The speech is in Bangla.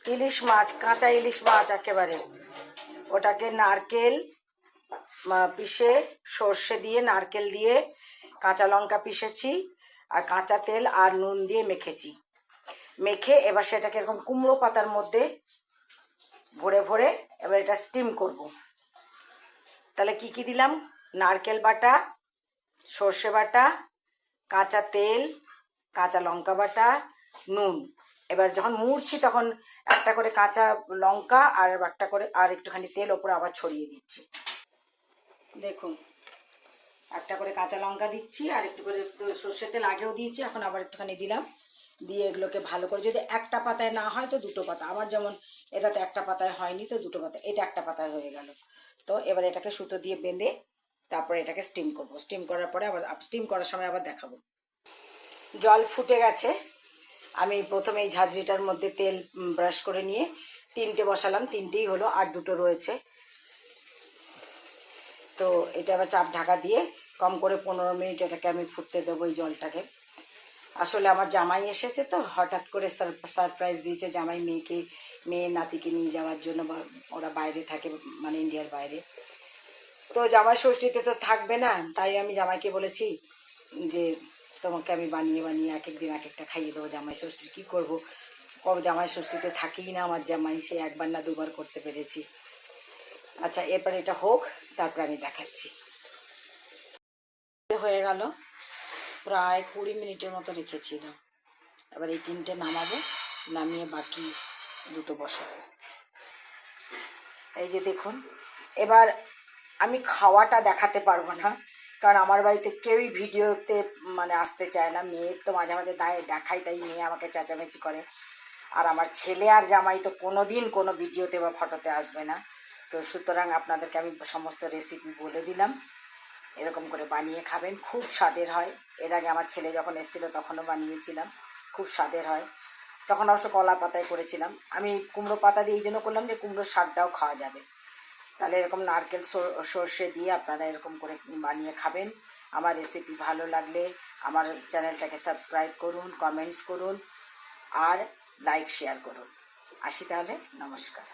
ইলিশ মাছ, কাঁচা ইলিশ মাছ একেবারে। ওটাকে নারকেল পিষে, সর্ষে দিয়ে, নারকেল দিয়ে, কাঁচা লঙ্কা পিষেছি, আর কাঁচা তেল আর নুন দিয়ে মেখেছি। মেখে এবার সেটাকে এরকম কুমড়ো পাতার মধ্যে ভরে ভরে এবার এটা স্টিম করব। তাহলে কি কি দিলাম? নারকেল বাটা, সর্ষে বাটা, কাঁচা তেল, কাঁচা লঙ্কা বাটা, নুন। এবার যখন মুড়ছি তখন একটা করে কাঁচা লঙ্কা আর একটা করে আর একটুখানি তেল ওপরে আবার ছড়িয়ে দিচ্ছি। দেখুন, একটা করে কাঁচা লঙ্কা দিচ্ছি আর একটু করে সর্ষের তেল আগেও দিয়েছি, এখন আবার একটুখানি দিলাম। দিয়ে এগুলোকে ভালো করে, যদি একটা পাতায় না হয় তো দুটো পাতা, আমার যেমন এটা তো একটা পাতায় হয়নি তো দুটো পাতা, এটা একটা পাতায় হয়ে গেল। তো এবার এটাকে সুতো দিয়ে বেঁধে তারপরে এটাকে স্টিম করব। স্টিম করার পরে আবার স্টিম করার সময় আবার দেখাবো। জল ফুটে গেছে। আমি প্রথমে এই ঝাঁঝরিটার মধ্যে তেল ব্রাশ করে নিয়ে 3টে বসালাম, 3টেই হলো, আর 2টো রয়েছে। তো এটা আবার চাপ ঢাকা দিয়ে কম করে 15 মিনিট এটাকে আমি ফুটতে দেবো এই জলটাকে। আসলে আমার জামাই এসেছে তো হঠাৎ করে সারপ্রাইজ দিয়েছে জামাই মেয়ে নাতিকে নিয়ে যাওয়ার জন্য। ওরা বাইরে থাকে, মানে ইন্ডিয়ার বাইরে। তো জামাই ষষ্ঠীতে তো থাকবে না, তাই আমি জামাইকে বলেছি যে তোমাকে আমি বানিয়ে বানিয়ে এক একদিন এক একটা খাইয়ে দেবো। জামাই ষষ্ঠী কী করবো, কবে জামাই ষষ্ঠীতে থাকেই না আমার জামাই, সে একবার না দুবার করতে পেরেছি। আচ্ছা, এরপর এটা হোক, তারপর আমি দেখাচ্ছি। হয়ে গেল, প্রায় 20 মিনিটের মতো রেখেছিল। এবার এই 3টে নামাবো, নামিয়ে বাকি 2টো বসাবো। এই যে দেখুন, এবার আমি খাওয়াটা দেখাতে পারবো না, কারণ আমার বাড়িতে কেউই ভিডিওতে মানে আসতে চায় না। মেয়ের তো মাঝে মাঝে দেখাই, তাই মেয়ে আমাকে চেঁচামেচি করে। আর আমার ছেলে আর জামাই তো কোনো দিন কোনো ভিডিওতে বা ফটোতে আসবে না। তো সুতরাং আপনাদেরকে আমি সমস্ত রেসিপি বলে দিলাম, এরকম করে বানিয়ে খাবেন, খুব স্বাদের হয়। এর আগে আমার ছেলে যখন এসেছিলো তখনও বানিয়েছিলাম, খুব স্বাদের হয়। তখন অবশ্য কলা পাতায় করেছিলাম, আমি কুমড়ো পাতা দিয়ে এই জন্য করলাম যে কুমড়োর শাকটাও খাওয়া যাবে। তাহলে এরকম নারকেল সর্ষে দিয়ে আপনারা এরকম করে বানিয়ে খাবেন। আমার রেসিপি ভালো লাগলে আমার চ্যানেলটাকে সাবস্ক্রাইব করুন, কমেন্টস করুন আর লাইক শেয়ার করুন। আসি তাহলে, নমস্কার।